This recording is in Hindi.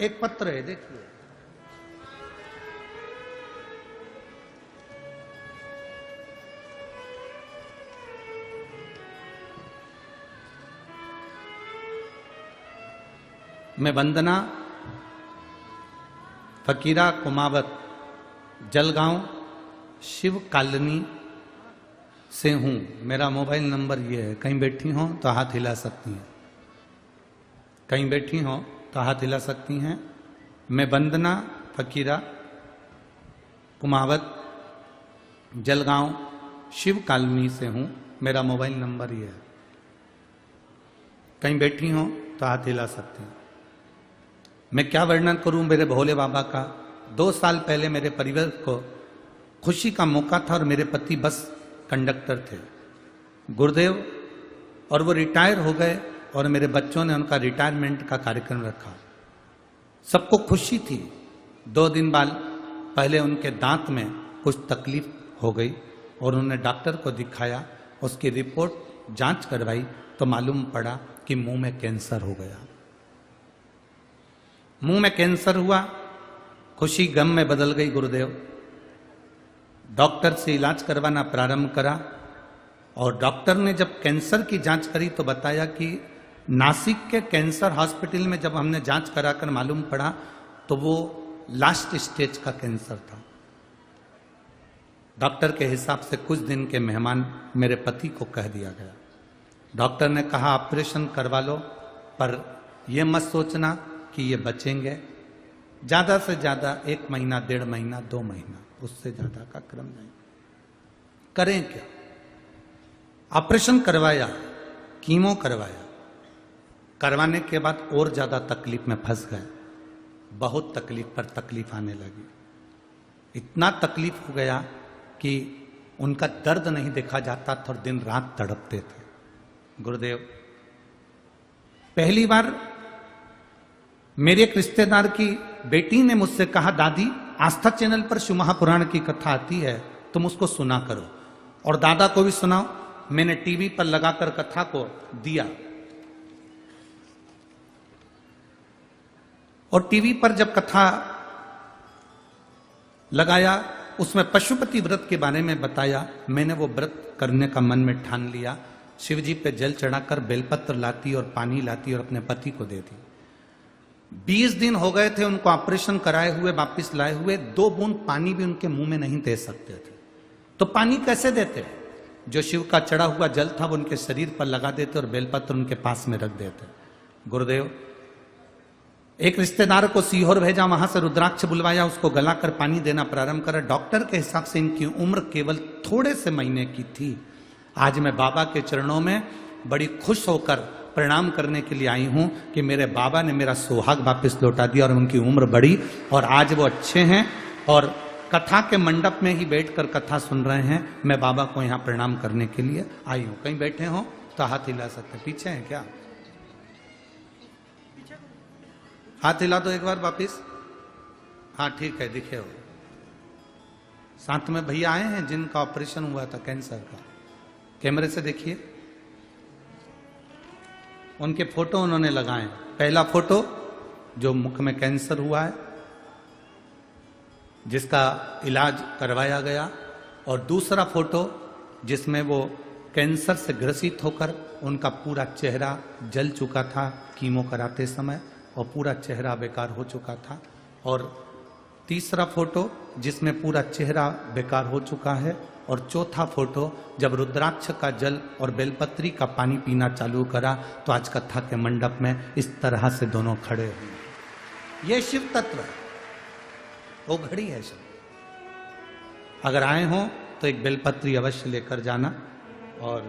एक पत्र है, देखिए। मैं वंदना फकीरा कुमावत जलगांव शिव कॉलोनी से हूं। मेरा मोबाइल नंबर ये है। कहीं बैठी हो तो हाथ हिला सकती हैं, कहीं बैठी हो तो हाथ हिला सकती हैं। मैं वंदना फकीरा कुमावत जलगांव शिव कॉलोनी से हूं। मेरा मोबाइल नंबर ये है। कहीं बैठी हो तो हाथ हिला सकती हैं। मैं क्या वर्णन करूं मेरे भोले बाबा का। 2 साल पहले मेरे परिवार को खुशी का मौका था और मेरे पति बस कंडक्टर थे, गुरुदेव, और वो रिटायर हो गए और मेरे बच्चों ने उनका रिटायरमेंट का कार्यक्रम रखा। सबको खुशी थी। 2 दिन बाद पहले उनके दांत में कुछ तकलीफ हो गई और उन्होंने डॉक्टर को दिखाया। उसकी रिपोर्ट जांच करवाई तो मालूम पड़ा कि मुंह में कैंसर हो गया। मुंह में कैंसर हुआ, खुशी गम में बदल गई। गुरुदेव, डॉक्टर से इलाज करवाना प्रारंभ करा और डॉक्टर ने जब कैंसर की जांच करी तो बताया कि नासिक के कैंसर हॉस्पिटल में जब हमने जांच कराकर मालूम पड़ा तो वो लास्ट स्टेज का कैंसर था। डॉक्टर के हिसाब से कुछ दिन के मेहमान मेरे पति को कह दिया गया। डॉक्टर ने कहा ऑपरेशन करवा लो, पर यह मत सोचना कि ये बचेंगे। ज्यादा से ज्यादा 1 महीना, 1.5 महीना, 2 महीना, उससे ज्यादा का क्रम नहीं। करें क्या? ऑपरेशन करवाया, कीमो करवाया। करवाने के बाद और ज्यादा तकलीफ में फंस गए। बहुत तकलीफ पर तकलीफ आने लगी। इतना तकलीफ हो गया कि उनका दर्द नहीं देखा जाता था और दिन रात तड़पते थे। गुरुदेव, पहली बार मेरे एक रिश्तेदार की बेटी ने मुझसे कहा, दादी आस्था चैनल पर शिव महापुराण की कथा आती है, तुम उसको सुना करो। और दादा को भी सुनाओ। मैंने टीवी पर लगाकर कथा को दिया और टीवी पर जब कथा लगाया उसमें पशुपति व्रत के बारे में बताया। मैंने वो व्रत करने का मन में ठान लिया। शिव जी पे जल चढ़ाकर बेलपत्र लाती और पानी लाती और अपने पति को देती। 20 दिन हो गए थे उनको ऑपरेशन कराए हुए, वापिस लाए हुए। 2 बूंद पानी भी उनके मुंह में नहीं दे सकते थे। तो पानी कैसे देते? जो शिव का चढ़ा हुआ जल था वो उनके शरीर पर लगा देते और बेलपत्र उनके पास में रख देते। गुरुदेव, एक रिश्तेदार को सीहोर भेजा, वहां से रुद्राक्ष बुलवाया, उसको गलाकर पानी देना प्रारंभ करा। डॉक्टर के हिसाब से इनकी उम्र केवल थोड़े से महीने की थी। आज मैं बाबा के चरणों में बड़ी खुश होकर प्रणाम करने के लिए आई हूं कि मेरे बाबा ने मेरा सुहाग वापस लौटा दिया और उनकी उम्र बढ़ी और आज वो अच्छे हैं और कथा के मंडप में ही बैठकर कथा सुन रहे हैं। मैं बाबा को यहां प्रणाम करने के लिए आई हूं। कहीं बैठे हो तो हाथ हिला सकते। पीछे हैं क्या? हाथ हिला दो एक बार वापिस। हाँ ठीक है, दिखे हो। साथ में भैया आए हैं जिनका ऑपरेशन हुआ था कैंसर का। कैमरे से देखिए, उनके फोटो उन्होंने लगाए। पहला फोटो जो मुख में कैंसर हुआ है, जिसका इलाज करवाया गया, और दूसरा फोटो जिसमें वो कैंसर से ग्रसित होकर उनका पूरा चेहरा जल चुका था कीमो कराते समय और पूरा चेहरा बेकार हो चुका था। और तीसरा फोटो जिसमें पूरा चेहरा बेकार हो चुका है। और चौथा फोटो जब रुद्राक्ष का जल और बेलपत्री का पानी पीना चालू करा तो आज कथा के मंडप में इस तरह से दोनों खड़े हुए। ये शिव तत्व है, वो घड़ी है शिव। अगर आए हो तो एक बेलपत्री अवश्य लेकर जाना और